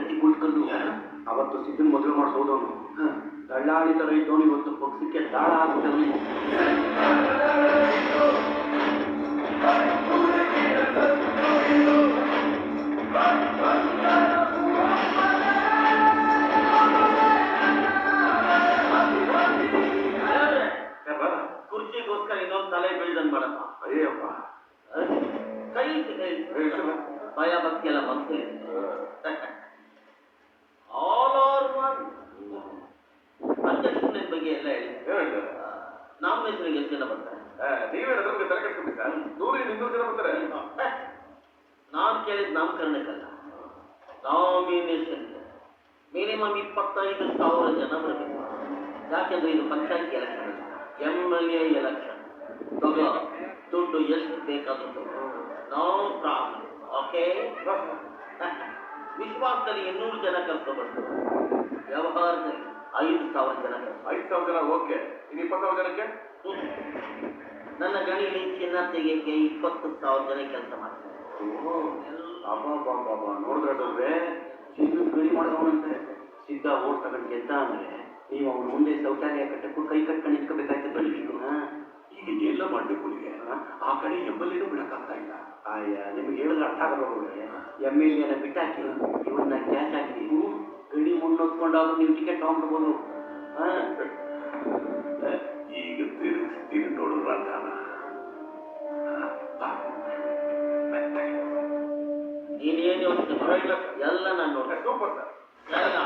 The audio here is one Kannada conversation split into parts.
ಬೈರತಿ ಕುಳಿತ್ಕೊಂಡು ಅವತ್ತು ಸಿದ್ದನ್ ಮದುವೆ ಮಾಡಿಸೋದವನು ದಳ್ಳಾಳಿ ತರ ಇದ್ದವನು ಇವತ್ತು ಪಕ್ಷಕ್ಕೆ ದಾಳ ಆಗ್ಬಿಟ್ಟವನು. ಕುರ್ಚಿಗೋಸ್ಕರ ಇನ್ನೊಂದು ತಲೆ ಬೀಳ್ದಂಗ್ ಮಾಡಪ್ಪ. ಅಯ್ಯಪ್ಪ ಕೈ ಭಯ ಭಕ್ತಿ ಎಲ್ಲ ಮನಸ್ಸು ಆಲ್ ಆರ್ ಒನ್. ಅಧ್ಯಕ್ಷನ ಬಗ್ಗೆ ಎಲ್ಲ ಹೇಳಿ. ನಾಮಿನೇಷನ್ಗೆ ಎಷ್ಟು ಜನ ಬರ್ತಾರೆ? ನೀವೇನಾದ್ರೂ ತಲೆ ಕೆಡ್ಸ್ಕೊಂಡಿ ಸರ್, 100-200 ಜನ ಬರ್ತಾರೆ. ನಾನು ಕೇಳಿದ ನಾಮಕರಣಕ್ಕಲ್ಲ, ನಾಮಿನೇಷನ್ ಮಿನಿಮಮ್ 25,000 ಜನ ಬರಬೇಕು. ಯಾಕೆಂದ್ರೆ ಇದು ಪಂಚಾಯತ್ ಎಲೆಕ್ಷನ್, MLA ಎಲೆಕ್ಷನ್. ತಗೋ, ದುಡ್ಡು ಎಷ್ಟು ಬೇಕಾದ್ರೂ ತಗೋ, ನೋ ಪ್ರಾಬ್ಲಮ್. ಓಕೆ, ವಿಶ್ವಾಸದಲ್ಲಿ 200 ಜನ ಕಲ್ತ್ಕೊಬರ್ತಾರೆ. ವ್ಯವಹಾರದಲ್ಲಿ 5,000 ಜನ. 5,000 ಜನ ಓಕೆ. ಇನ್ನು 20,000 ಜನಕ್ಕೆ ನನ್ನ ಗಣಿಯಲ್ಲಿ ಚಿನ್ನ ತೆಗೆಯಕ್ಕೆ 20,000 ಜನ ಕೆಲಸ ಮಾಡ್ತಾರೆ. ನೋಡಿದ್ರೆ ಸಿದ್ದು ಗಡಿ ಮಾಡೋದಂತೆ. ಸಿದ್ಧ ಓಟ್ ತಗೊಂಡು ಗೆದ್ದ ಅಂದ್ರೆ ನೀವು ಅವ್ನ ಮುಂದೆ ಶೌಚಾಲಯ ಕಟ್ಟಕ್ಕೂ ಕೈ ಕಟ್ಕೊಂಡು ನಿಂತ್ಕೋಬೇಕಾಯ್ತು. ಈಗ ಎಲ್ಲ ಮಾಡ್ಬೇಕು ನಿಮಗೆ. ಆ ಕಡೆ MLA ಬಿಡಕ್ಕಾಗ್ತಾ ಇಲ್ಲ. ಅಯ್ಯ, ನಿಮ್ಗೆ ಹೇಳಿದ್ರೆ ಅರ್ಥ ಆಗಲ್ಲ. MLA ಬಿಟ್ಟಾಕಿ ಇವನ್ನ ಕ್ಯಾಚ್ ಹಾಕಿ ಗಡಿ ಮುನ್ನೋತ್ಕೊಂಡಾದ್ರೂ ನೀವು ಟಿಕೆಟ್ ತಗೊಂಡ್ಬಿಡ್ಬೋದು. ಈಗ ತಿರುಗಿಸ್ತೀನಿ ನೋಡು ರಾಧಾನ. ನೀನೇನು ಯೋಚನೆ ಮಾಡಲ್ಲ, ಎಲ್ಲ ನಾನು ನೋಡ್ರೆ ಸೂಪರ್ ಸರ್. ಎಲ್ಲ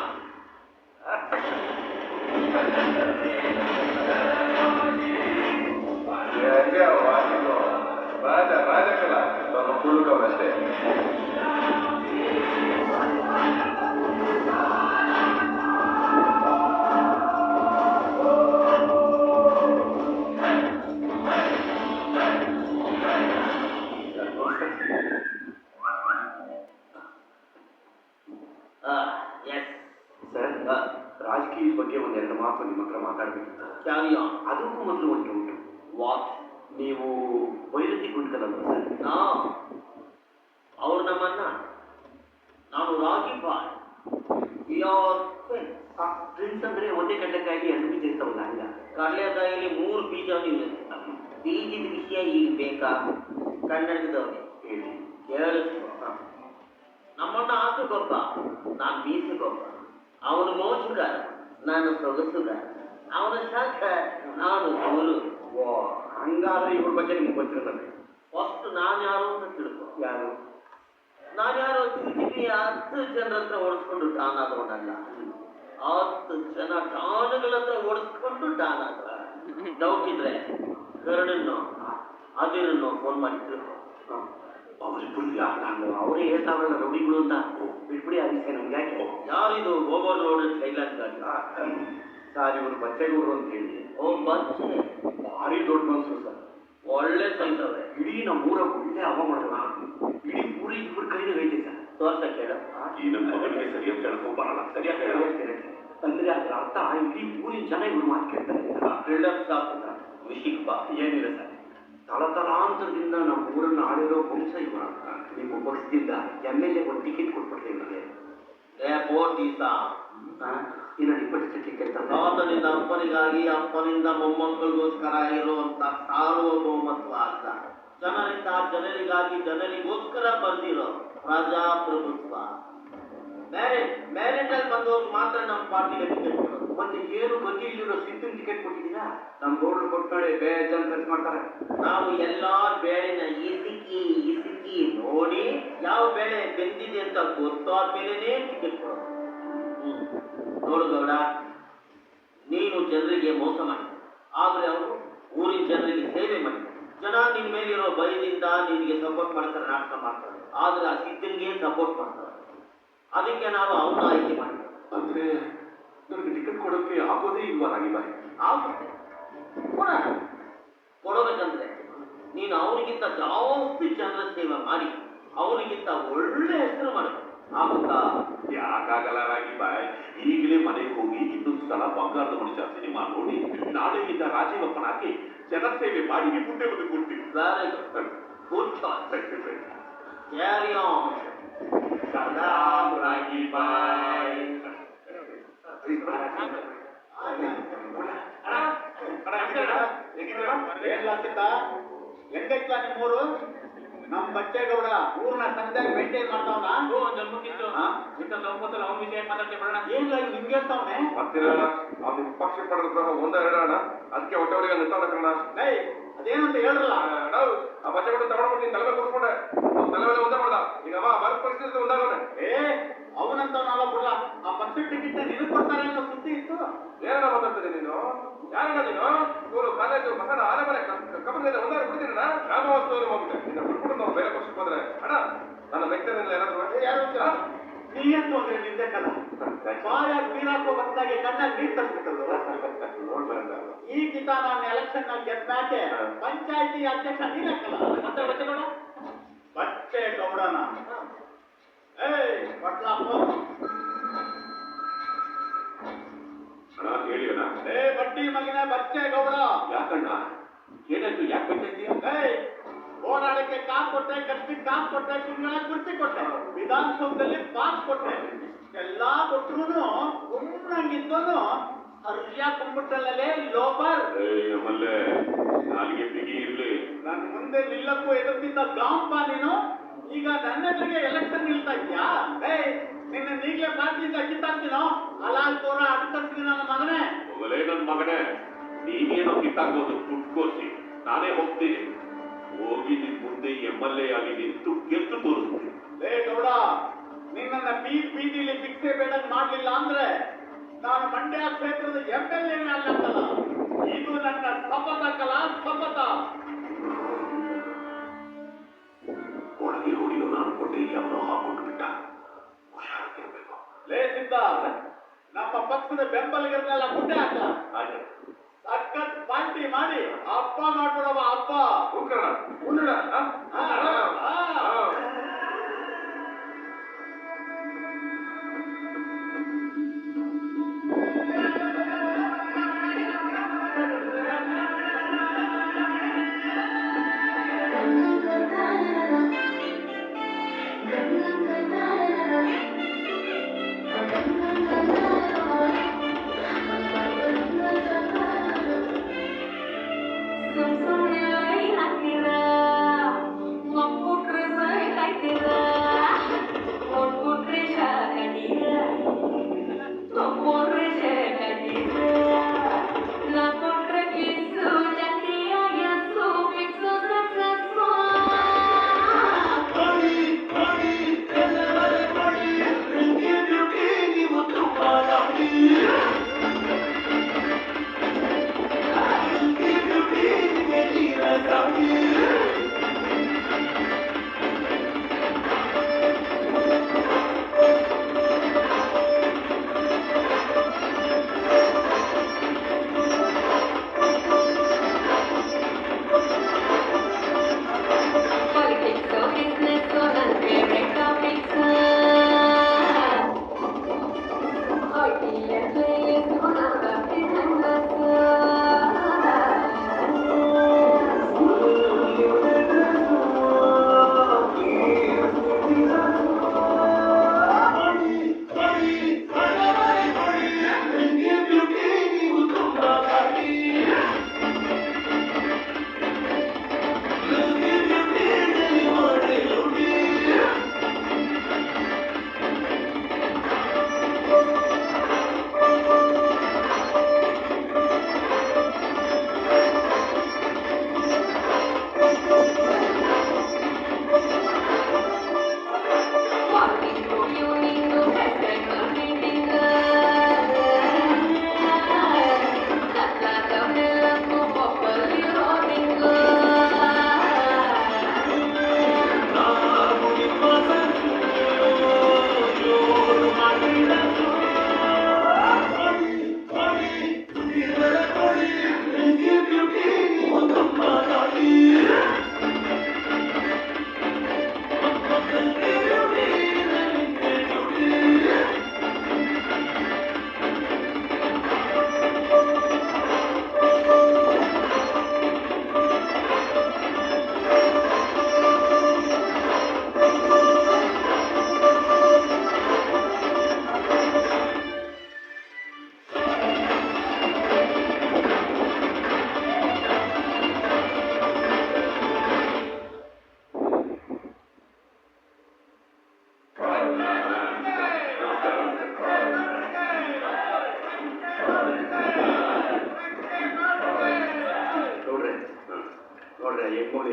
ರಾಜಕಲ ಸ್ವಲ್ಪ ಕುಳ್ಕವನಷ್ಟೇ. ಸರ್, ರಾಜಕೀಯ ಬಗ್ಗೆ ಒಂದೆರಡು ಮಾತು ನಿಮ್ಮ ಹತ್ರ ಮಾತಾಡ್ಬೇಕಿತ್ತು. ಅದಕ್ಕೂ ಮೊದಲು ಒಂದು ಉಂಟು. ವಾಟ್? ನೀವು ಬೈರತಿ ಕುಂಟ್ಕಲ್ಲ ಸರ್? ಅವ್ರು ನಮ್ಮನ್ನ, ನಾನು ರಾಗಿ ಬಾಯ್. ಫ್ರೆಂಡ್ಸ್ ಅಂದ್ರೆ ಒಂದೇ ಕಡ್ಲೆಕಾಯಿಲಿ 2 ಬೀಜ ಇರ್ತಾವಲ್ಲ, ಹಂಗ. ಕಡಲೆಕಾಯಿಲಿ 3 ಬೀಜನೂ ಇರುತ್ತೆ. ಬೀಜದ ವಿಷಯ ಈಗ ಬೇಕಾ? ಕನ್ನಡದವ್ರಿಗೆ ಹೇಳಿ, ಕೇಳಿಸ್ಕೊ. ನಮ್ಮಣ್ಣ ಆಸೆಗೊಬ್ಬ, ನಾನು ಬೀಸಗೊಬ್ಬ. ಅವನು ಮೋಜುಗಾರ, ನಾನು ಸೊಗಸುಗಾರ. ಅವನ ಶಾಖ, ನಾನು ಗುರು. ಹಂಗಾದ್ರೆ ಇವ್ರ ಬಗ್ಗೆ ನಿಮ್ಗೆ ಗೊತ್ತಿರೋದಲ್ಲ. ಫಸ್ಟ್ ನಾನು ಯಾರು ಅಂತ ತಿಳ್ಕೊ. ಯಾರು? ನಾನು ಯಾರು? CCP 10 ಜನರ ಹತ್ರ ಓಡಿಸ್ಕೊಂಡು ಡಾನ್ ಆದವನಲ್ಲ. 10 ಜನ ಡಾನ್ಗಳ ಹತ್ರ ಓಡಿಸ್ಕೊಂಡು ಡಾನ್ ಆದ. ಡೌಟ್ ಇದ್ರೆ ಕರಡನ್ನು ಅದಿರನ್ನು ಫೋನ್ ಮಾಡಿ ತಿಳ್ಕೊ. ಅವರೇ ಹೇಳ್ತಾವಲ್ಲ ರೌಡಿಗಳು ಅಂತ. ಬಿಟ್ಬಿಡಿ ಆ ವಿಷಯ ನಮ್ಗೆ ಯಾಕೆ. ಯಾರಿದು ಓವರ್ ಲೋಡೆಡ್ ಲೈಲಾನ್ ಗಾಡಿ? ಸರ್, ಇವರು ಬಚ್ಚೆಗೌಡರು ಅಂತ ಹೇಳಿ. ಓ ಬಚ್ಚೆ, ಭಾರಿ ದೊಡ್ಡ ಮನ್ಸರು ಸರ್. ಒಳ್ಳೆ ಸೈತವೆ. ಇಡೀ ನಮ್ಮ ಊರ ಒಳ್ಳೆ ಹವ ಮಾಡೋಣ. ಇಡೀ ಊರು ಇವ್ರ ಕೈಲಿ ಐತೆ ಸರ್. ತೋರ್ಸ ಕೇಳ. ಈ ನಮ್ಮ ಮಗನಿಗೆ ಸರಿಯಾಗಿ ಕೇಳ್ಕೊ ಬರಲ್ಲ. ಸರಿಯಾಗಿ ಹೇಳ. ಅಂದ್ರೆ ಅದ್ರ ಅರ್ಥ ಇಡೀ ಊರಿನ ಜನ ಇವ್ರು ಮಾತು ಕೇಳ್ತಾರೆ. ಬಿಲ್ಡಪ್ ಸ್ಟಾಪ್ ವಿಷಯಕ್ಕೆ ಬಾ. ಏನಿಲ್ಲ ಸರ್, ತಲತಲಾಂತರದಿಂದ ನಮ್ಮ ಊರನ್ನು ಆಳಿರೋ ವಂಶ ಇವ. ನಿಮ್ಮ ಪಕ್ಷದಿಂದ MLA ಒಂದು ಟಿಕೆಟ್ ಕೊಟ್ಬಿಡ್ತೇವೆ ಇವರಿಗೆ. ಇನ್ನು 20 ಟಿಕೆಟ್ ತಾತನಿಂದ ಅಪ್ಪನಿಗಾಗಿ, ಅಪ್ಪನಿಂದ ಮೊಮ್ಮಕ್ಕಳಿಗೋಸ್ಕರ ಇರುವಂತ ಸಾರ್ವಭೌಮತ್ವ ಅಲ್ಲ. ಜನರಿಂದ ಜನರಿಗಾಗಿ, ಜನರಿಗೋಸ್ಕರ ಬರ್ದಿರೋ ಪ್ರಜಾಪ್ರಭುತ್ವ. ಮ್ಯಾರಿಟ್ ಅಲ್ಲಿ ಬಂದವ್ರು ಮಾತ್ರ ನಮ್ಮ ಪಾರ್ಟಿಗೆ ಟಿಕೆಟ್ ಕೊಡೋದು. ಮತ್ತೆ ಏನು ಗತಿ ಇಲ್ಲಿರೋ ಸಿದ್ದನ್ ಟಿಕೆಟ್ ಕೊಟ್ಟಿದ್ದೀರಾ? ನಮ್ಮ ಗೌಡರು ಕೊಟ್ಕೊಳ್ಳಿ, ಬೇಜಾನ್ ಖರ್ಚು ಮಾಡ್ತಾರೆ. ನಾವು ಎಲ್ಲಾರ ಬೇಳೆನ ಇಸುಕಿ ನೋಡಿ ಯಾವ ಬೇಳೆ ಬೆಂದಿದೆ ಅಂತ ಗೊತ್ತಾದ್ಮೇಲೆ ಟಿಕೆಟ್ ಕೊಡೋದು. ನೋಡು ಗೌಡ, ನೀನು ಜನರಿಗೆ ಮೋಸ ಮಾಡಿ, ಆದ್ರೆ ಅವರು ಊರಿನ ಜನರಿಗೆ ಸೇವೆ ಮಾಡಿ. ಜನ ನಿನ್ ಮೇಲಿರೋ ಭಯದಿಂದ ನಿನಗೆ ಸಪೋರ್ಟ್ ಮಾಡ್ತಾರೆ, ನಾಟಕ ಮಾಡ್ತಾರೆ. ಆದ್ರೆ ಆ ಸಿದ್ದನ್ಗೆ ಸಪೋರ್ಟ್ ಮಾಡ್ತಾರೆ. ಅದಕ್ಕೆ ನಾವು ಅವನ್ನ ಆಯ್ಕೆ ಮಾಡ್ತೀವಿ. ಅಂದ್ರೆ ನನಗೆ ಟಿಕೆಟ್ ಕೊಡೋಕೆ ಆಗೋದೇ ಇಲ್ವಾ ರಾಗಿಬಾಯಿ? ಆಗುತ್ತೆ, ಕೊಡೋಬೇಕಂದ್ರೆ ನೀನು ಅವರಿಗಿಂತ ಜಾಸ್ತಿ ಜನರ ಸೇವೆ ಮಾಡಿ ಅವರಿಗಿಂತ ಒಳ್ಳೆ ಹೆಸರು ಮಾಡಬೇಕು. ಆಗುತ್ತಾ? ಯಾಕಾಗಲ್ಲ ರಾಗಿಬಾಯಿ. ಈಗಲೇ ಮನೆಗೆ ಹೋಗಿ ಇನ್ನೊಂದು ಸಲ ಬಂಗಾರದ ಮನುಷ್ಯ ಸಿನಿಮಾ ನೋಡಿ ನಾಳೆಯಿಂದ ರಾಜೀವಪ್ಪನ ಹಾಕಿ ಜನರ ಸೇವೆ ಮಾಡಿ ಮುಂದೆ ಬಂದು ಕೊಡ್ತೀವಿ. Very good, good choice. Carry on. ಸಲಾಮ್ ರಾಗಿಬಾಯಿ. ಏನ್ಲ ಸಿದ್ಧ ಹೆಂಗೈತ್ಲ ನಿಮ್ಮೂರು? ನಮ್ಮ ಬಚ್ಚೇಗೌಡ ಊರ್ನ ಸಂಘದಲ್ಲಿ ಮೇಂಟೈನ್ ಮಾಡ್ತಾವನ? ಏನ್ಲ ನಿಮ್ಗೆ ಹೇಳ್ತಾವನೆ? ಮತ್ತಿರಲ್ಲ ಅವ್ನು ನಿಮ್ ಪಕ್ಷ ಪಡೆದ ಒಂದ ಎರಡಣ ಅದಕ್ಕೆ ಹೊಟ್ಟೆವರಿಗೆ ನಿಂತಾವ ಕಣ. ಏಯ್ ಅದೇನಂತ ಹೇಳ್ರಲ್ಲ. ನಾವು ಆ ಬಚ್ಚೆಗಳು ತಗೊಂಡ್ಬಿಟ್ಟು ನೀನ್ ತಲೆ ಮೇಲೆ ಕೂತ್ಕೊಂಡೆ ತಲೆ ಮೇಲೆ ಒಂದೇ ಮಾಡ್ದ. ಈಗ ಬರ ಪರಿಸ್ಥಿತಿ ಒಂದಾಗವನೆ. ಅವನಂತವನಲ್ಲ ಬಿಡಲ್ಲ. ಆ ಪಕ್ಷ ಟಿಕೆಟ್ ನಿನಗ್ ಕೊಡ್ತಾರೆ ಅನ್ನೋ ಸುದ್ದಿ ಇತ್ತು. ಏನನ್ನ ಮಾತಾಡ್ತಿದ್ದೀನಿ ನೀನು? ಯಾರಣ್ಣ ನೀನು? ಇವರು ಕಾಲೇಜು ಮಸಾಲ ಆನೆ ಮನೆ ಕಬ್ಬನಿಂದ ಒಂದಾರು ಬಿಡ್ತೀನಿ ಯಾವ ವಸ್ತು ಹೋಗ್ಬಿಟ್ಟೆ ನಿನ್ನ ಬಿಟ್ಬಿಟ್ಟು ನಾವು ಬೇರೆ ಪಕ್ಷಕ್ಕೆ ಹೋದ್ರೆ ಅಣ್ಣ ನನ್ನ ವ್ಯಕ್ತಿನಿಂದ ಏನಾದ್ರು ಯಾರು ನೀಯಂತ ಅಂದ್ರೆ ನಿಂದೆ ಕಲ ಬಾಯಾಗ ನೀರಾಕೋ ಬಂದಾಗೆ ಕಣ್ಣಾಗ ನೀರ್ ತರ್ಸ್ಬಿಟ್ಟಲ್ಲ. ಈ ಕಿತ ನಾನು ಎಲೆಕ್ಷನ್ ನಲ್ಲಿ ಗೆದ್ದಾಕೆ ಪಂಚಾಯತಿ ಅಧ್ಯಕ್ಷ ನೀನಕ್ಕಲ್ಲ. ಬಚ್ಚೆ ಗೌಡನ ಬಟ್ಲಪ್ಪ ಹೇಳಿಯೋಣ. ಬಡ್ಡಿ ಮಗಿನ ಬಚ್ಚೆ ಗೌಡ. ಯಾಕಣ್ಣ ಏನಾಯ್ತು? ಯಾಕೆ ಬಂದಿದ್ದೀಯ? ಓಡಾಡಕ್ಕೆ ಕಾಸು ಕೊಟ್ಟೆ, ಖರ್ಚಿಗೆ ಕಾಸು ಕೊಟ್ಟೆ, ತಿಂಗಳ ಕುರ್ಚಿ ಕೊಟ್ಟೆ, ವಿಧಾನಸೌಧದಲ್ಲಿ ಪಾಸ್ ಕೊಟ್ಟೆ, ಎಲ್ಲ ಕೊಟ್ಟರು ಗುಮ್ಮಂಗಿದ್ದನು ಸರಿಯಾಗಿ ಕುಂಬಿಟ್ಟಲ್ಲೇ ಲೋಬರ್. ಆಮೇಲೆ ನಾಲಿಗೆ ಬಿಗಿ ಇರ್ಲಿ. ನನ್ ಮುಂದೆ ನಿಲ್ಲಕ್ಕೂ ಎದುರ್ತಿದ್ದ ಗಾಂಪ ನೀನು ಈಗ ನನ್ನ ಎದುರಿಗೆ ಎಲೆಕ್ಷನ್ ನಿಲ್ತಾ ಇದ್ಯಾ? ನಿನ್ನ ನೀಗ್ಲೇ ಪಾರ್ಟಿಯಿಂದ ಕಿತ್ತಾಕ್ತೀನೋ ಅಲಾಲ್ ತೋರ ಅಡ್ಕರ್ತೀನಿ ನನ್ನ ಮಗನೇ. ಮೊದಲೇ ನನ್ನ ಮಗನೇ, ನೀನೇನೋ ಕಿತ್ತಾಕೋದು ದುಡ್ಡು ಕೋರ್ಸಿ ನಾನೇ ಹೋಗ್ತೀನಿ. ಹೋಗಿ ನಿನ್ ಮುಂದೆ MLA ಆಗಿ ನಿಂತು ಗೆದ್ದು ತೋರಿಸ್ತೀನಿ. ಗೌಡ, ನಿನ್ನ ಬೀದಿಲಿ ಭಿಕ್ಷೆ ಬೇಡಂಗ್ ಮಾಡ್ಲಿಲ್ಲ ಅಂದ್ರೆ ನಾನು ಮಂಡ್ಯ ಕ್ಷೇತ್ರದ MLA ಅಲ್ಲಲ್ಲ. ಇದು ನನ್ನ ಶಪಥ ಕಲಾ ಶಪಥ. ಒಳಗೆ ಹೊಡಿಯೋ ನಾನು ಕೊಟ್ಟೆ ಯಾವನೋ ಹಾಕೊಂಡು ಬಿಟ್ಟ. ಹುಷಾರಾಗಿರ್ಬೇಕು. ಸಿದ್ಧ, ನಮ್ಮ ಪಕ್ಷದ ಬೆಂಬಲಿಗರನ್ನೆಲ್ಲ ಗುಡ್ಡೆ ಹಾಕ. ಆಯ್ತು, ಸಖತ್ ಪಾರ್ಟಿ ಮಾಡಿ ಹಬ್ಬ ಮಾಡ್ಬಿಡವ ಹಬ್ಬ. ಉಂಡ Sum sum nilai hati ra, ngomong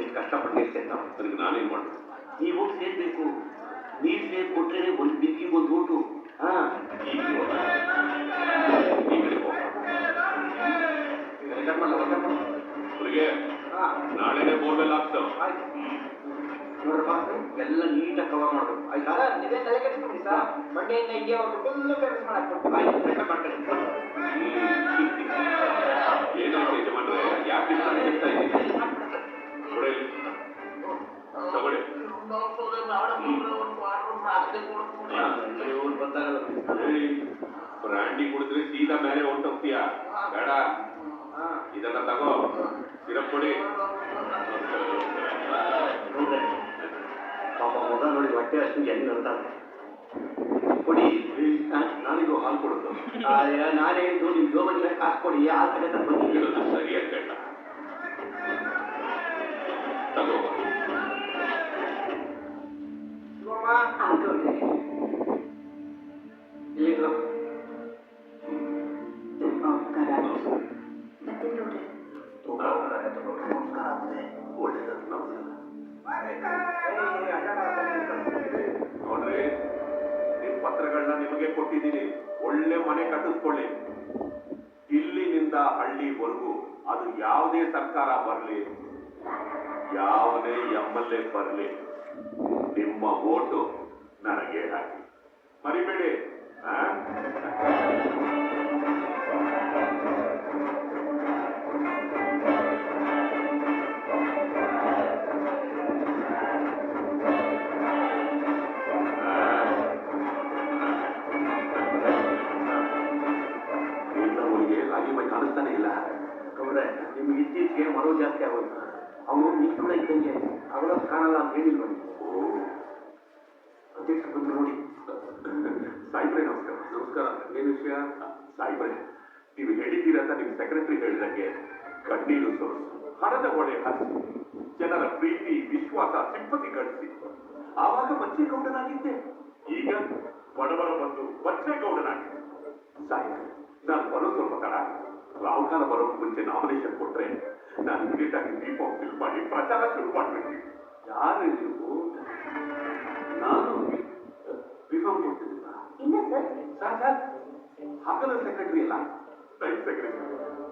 ಎಷ್ಟು ಕಷ್ಟಪಟ್ಟು ಸೇರ್ತಾವೆ. ಅದಕ್ಕೆ ನಾನೇನ್ ಮಾಡ್ಬೇಕು? ನೀವು ಹೋಗಿ ಸೇರ್ಬೇಕು. ನೀವು ಸೇರ್ ಕೊಟ್ರೆ ಒಂದು ಬಿಗ್ಗಿ ಒಂದು ಓಟು. ಹಾ ಈಗ ಈ ಕಡೆ ಹೋಗ. ಅವ್ರಿಗೆ ನಾಳೆನೆ ಬೋರ್ವೆಲ್ ಹಾಕ್ತಾವ. ನೋಡ್ರಪ್ಪ, ಎಲ್ಲ ನೀಟಾಗಿ ಕವರ್ ಮಾಡ್ಬೇಕು. ಆಯ್ತಾ? ನೀವೇ ತಲೆ ಕೆಡಿಸ್ಬಿಡಿ ಸರ್. ಮಂಡೆಯಿಂದ ಇಂಡಿಯಾ ಒಟ್ಟು ಫುಲ್ ಫೇಮಸ್ ಮಾಡಾಕ್ಬಿಡ್ತೀವಿ. ಆಯ್ತು, ಎಲ್ಲ ಮಾಡ್ಕೊಳ್ಳಿ. ಏನಾಯ್ತು ಯಜಮಾನ್ರೆ? ಯಾಕೆ ಇಷ್ಟ ಹೇಳ್ತಾ ಇದ್ದೀನಿ? ಕೊಡಲಿ, ತಗೊಳ್ಳಿ. ಇವ್ರು ಬಂದಾಗಲ್ಲ. ಬ್ರ್ಯಾಂಡಿ ಕುಡಿದ್ರೆ ಸೀದಾ ಮೇಲೆ ಹೊಂಟೋಗ್ತೀಯ. ಬೇಡ, ಇದನ್ನ ತಗೋ, ಸಿರಪ್ ಕೊಡಿ. ಪಾಪ ಮಗ ನೋಡಿ ಹೊಟ್ಟೆ ಅಷ್ಟು ಹೆಂಗ್ ಅಂತಾರೆ. ಕೊಡಿ, ನಾನಿಗೂ ಹಾಲು ಕೊಡೋದು. ನಾನು ಹೇಳಿದ್ದು ನಿಮ್ ಜೋಬಲ್ಲಿ ಕಾಸು ಕೊಡಿ, ಆ ಕಡೆ ಬಂದಿದ್ದೀವಿ. ಹೇಳೋದು ಸರಿಯಾಗಿ ಬೇಡ. ತಗೋ. ಇಲ್ಲಿದ್ರು ನೋಡ್ರಿ, ನಿಮ್ ಪತ್ರಗಳನ್ನ ನಿಮಗೆ ಕೊಟ್ಟಿದ್ದೀನಿ. ಒಳ್ಳೆ ಮನೆ ಕಟ್ಟಿಸ್ಕೊಳ್ಳಿ. ಇಲ್ಲಿನಿಂದ ಹಳ್ಳಿವರೆಗೂ ಅದು ಯಾವುದೇ ಸರ್ಕಾರ ಬರಲಿ, ಯಾವುದೇ ಎಮ್ಎಲ್ಎ ಬರಲಿ, ನಿಮ್ಮ ಓಟು ನನಗೆ ಹಾಕಿ. ಮರಿಬೇಡಿ. ರಾಗಿ ಬೈ ಕಾಣಿಸ್ತಾನೆ ಇಲ್ಲ. ನೋಡ್ರೆ, ನಿಮ್ಗೆ ಇತ್ತೀಚೆಗೆ ಮರವು ಜಾಸ್ತಿ ಆಗೋಯ್ತು. ಅವನು ನೀವು ಕೂಡ ಇದ್ದಂಗೆ ಅವಳ ಕಾಣಲ್ಲ ಅಂತ ಹೇಳಿಲ್ಲ ಬನ್ನಿ. ಅಧ್ಯಕ್ಷರು ಬಂದು ನೋಡಿ. ಸಾಯಿಬ್ರೆ ನಮಸ್ಕಾರ. ನಮಸ್ಕಾರ. ಏನ್ ವಿಷಯ? ಸಾಯಿಬ್ರೆ, ನೀವು ಹೇಳಿದ್ದೀರ ಅಂತ ನಿಮ್ ಸೆಕ್ರೆಟರಿ ಹೇಳಿದಂಗೆ ಕಣ್ಣೀರು ಸೋರಿಸು, ಹಣದ ಒಳೆ ಹರಿಸಿ, ಜನರ ಪ್ರೀತಿ, ವಿಶ್ವಾಸ, ಸಿಂಪತಿ ಗಳಿಸಿ ಆವಾಗ ಬಚ್ಚೇಗೌಡನಾಗಿದ್ದೆ. ಈಗ ಬಡವರ ಬಂದು ಬಚ್ಚೇಗೌಡನಾಗಿದ್ದೆ. ಸಾಯಿಬ್ರೆ, ನಾನು ಬರೋದು ಸ್ವಲ್ಪ ತಡ. ರಾಹುಕಾಲ ಬರೋಕ್ಕೆ ಮುಂಚೆ ನಾಮಿನೇಷನ್ ಕೊಟ್ರೆ ನಾನು ಇಮಿಡಿಯೇಟ್ ಆಗಿ ದೀಪ ಫಿಲ್ ಮಾಡಿ ಪ್ರಚಾರ ಶುರು ಮಾಡ್ಬಿಡ್ತೀನಿ. ಯಾರು ನೀವು? ನಾನು ರಿಫಾರ್ಮ್ ಕೊಡ್ತಿದ್ದಿಲ್ಲ. ಇಲ್ಲ ಸರ್. ಸರ್ ಹಾಗಲ್ಲ ಸೆಕ್ರೆಟರಿ ಅಲ್ಲ, ರೈಟ್ ಸೆಕ್ರೆಟರಿ.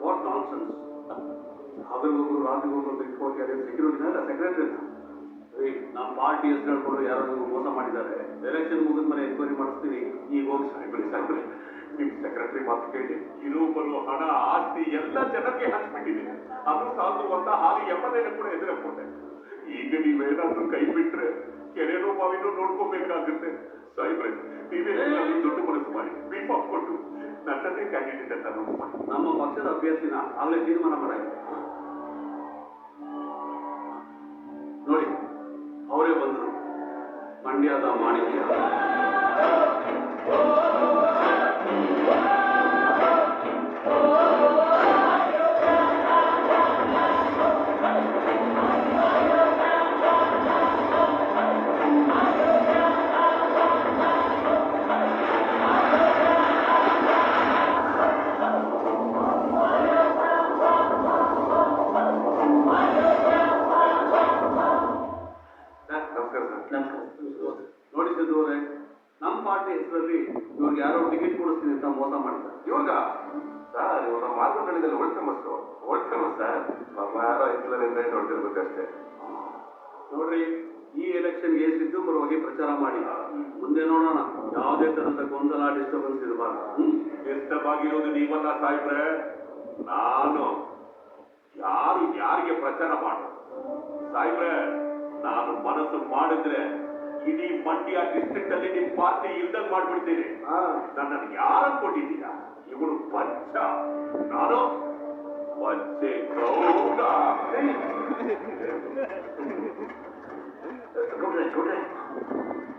What nonsense. ಹಗಲಿಗೊಬ್ಬರು ರಾತ್ರಿಗೊಬ್ಬರು ಬಿಟ್ಕೊಂಡು ಅದೇನು ಸೆಕ್ಯೂರಿಟಿನ ಇಲ್ಲ ಸೆಕ್ರೆಟರಿ. ನಮ್ಮ ಪಾರ್ಟಿ ಹೆಸರು ಹೇಳ್ಕೊಂಡು ಯಾರೋ ನೀವು ಮೋಸ ಮಾಡಿದ್ದಾರೆ. ಎಲೆಕ್ಷನ್ ಮುಗಿದ ಮೇಲೆ ಎನ್ಕ್ವೈರಿ ಮಾಡಿಸ್ತೀನಿ. ಈಗ ಹೋಗಿ ಸಾಯಿಬ್ರೆ, ನಿಮ್ ಸೆಕ್ರೆಟರಿ ಮಾತು ಕೇಳಿ. ಇರೋ ಬರೋ ಹಣ, ಆಸ್ತಿ ಎಲ್ಲ ಜನಕ್ಕೆ ಹಂಚ್ಬಿಟ್ಟಿದ್ದೀನಿ. ಅದು ಸಾಧು ಅಂತ ಹಾಗೆ ಎಮ್ಮನೇನೆ ಕೂಡ ಎದುರಕೊಂಡೆ. ಈಗ ನೀವೇನಾದ್ರೂ ಕೈ ಬಿಟ್ರೆ ಕೆರೆನೋ ಬಾವಿನೋ ನೋಡ್ಕೋಬೇಕಾಗುತ್ತೆ. ಸಾಯಿಬ್ರೆ, ನೀವೇ ದೊಡ್ಡ ಮನಸ್ಸು ಮಾಡಿ ಬೀಫಾಪ್ ಕೊಟ್ಟು ನನ್ನನ್ನೇ ಕ್ಯಾಂಡಿಡೇಟ್ ಅಂತ ನೋಡಿ. ನಮ್ಮ ಪಕ್ಷದ ಅಭ್ಯರ್ಥಿನ ಆಗಲೇ ತೀರ್ಮಾನ ಮಾಡಾಗಿದೆ ನೋಡಿ. ಅವರೇ ಬಂದರು, ಮಂಡ್ಯದ ಮಾಣಿಕ್ಯ. ನೋಡಿ ಸಿದ್ದು ಅವರೇ, ನಮ್ಮ ಪಾರ್ಟಿ ಹೆಸರಲ್ಲಿ ಇವ್ರಿಗೆ ಯಾರೋ ಟಿಕೆಟ್ ಕೊಡಿಸ್ತೀನಿ ಅಂತ ಮೋಸ ಮಾಡಿದ್ದಾರೆ. ಇವ್ರಿಗ ಸರ್, ಇವ್ರ ಮಾತುಗಳಿಂದಲೇ ಒಳ್ಳೆ ಫೇಮಸ್ ಸರ್. ನಮ್ಮ ಯಾರೋ ಹೆಸರಿನಿಂದ ನೋಡ್ತಿರ್ಬೇಕಷ್ಟೇ. ನೋಡ್ರಿ, ಈ ಎಲೆಕ್ಷನ್ಗೆ ಸಿದ್ದು ಪರವಾಗಿ ಪ್ರಚಾರ ಮಾಡಿ. ಮುಂದೆ ನೋಡೋಣ, ಯಾವುದೇ ತರದ ಗೊಂದಲ ಡಿಸ್ಟರ್ಬೆನ್ಸ್ ಇರಬಾರ್ದು. ಡಿಸ್ಟರ್ಬ್ ಆಗಿರೋದು ನೀವಲ್ಲ ಸಾಯಿಬ್ರೆ, ನಾನು. ಯಾರಿಗೆ ಪ್ರಚಾರ ಮಾಡು ಸಾಯಿಬ್ರೆ, ನಾನು ಮನಸ್ಸು ಮಾಡಿದ್ರೆ ಇಡೀ ಮಂಡ್ಯ ಡಿಸ್ಟ್ರಿಕ್ಟ್ ಅಲ್ಲಿ ನಿಮ್ ಪಾರ್ಟಿ ಇಲ್ದಂಗ್ ಮಾಡ್ಬಿಡ್ತೀನಿ. ನನ್ನನ್ನು ಯಾರನ್ನು ಕೊಟ್ಟಿದ್ದೀರಾ? ಇವಳು ಪಂಚ, ನಾನು ಪಂಚೆ ಗೌಡ. ಗೌಡ್ರೆ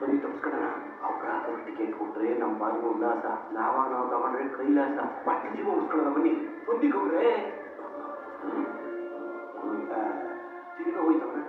ಬನ್ನಿ ತಪ್ಸ್ಕೊಳ್ಳೋಣ. ಅವ್ರ ಟಿಕೆಟ್ ಕೊಟ್ರೆ ನಮ್ಮ ಬಾಗಿಲು ಉಲ್ಲಾಸ, ನಾವು ತಗೊಂಡ್ರೆ ಕೈಲಾಸ. ಮತ್ತೆ ಜೀವ ಉಳಿಸ್ಕೊಳ್ಳೋಣ. ಬನ್ನಿ ಬನ್ನಿ ಗೌಡ್ರೆ. ತಿರ್ಗ ಹೋಯ್ತವ್ರೆ.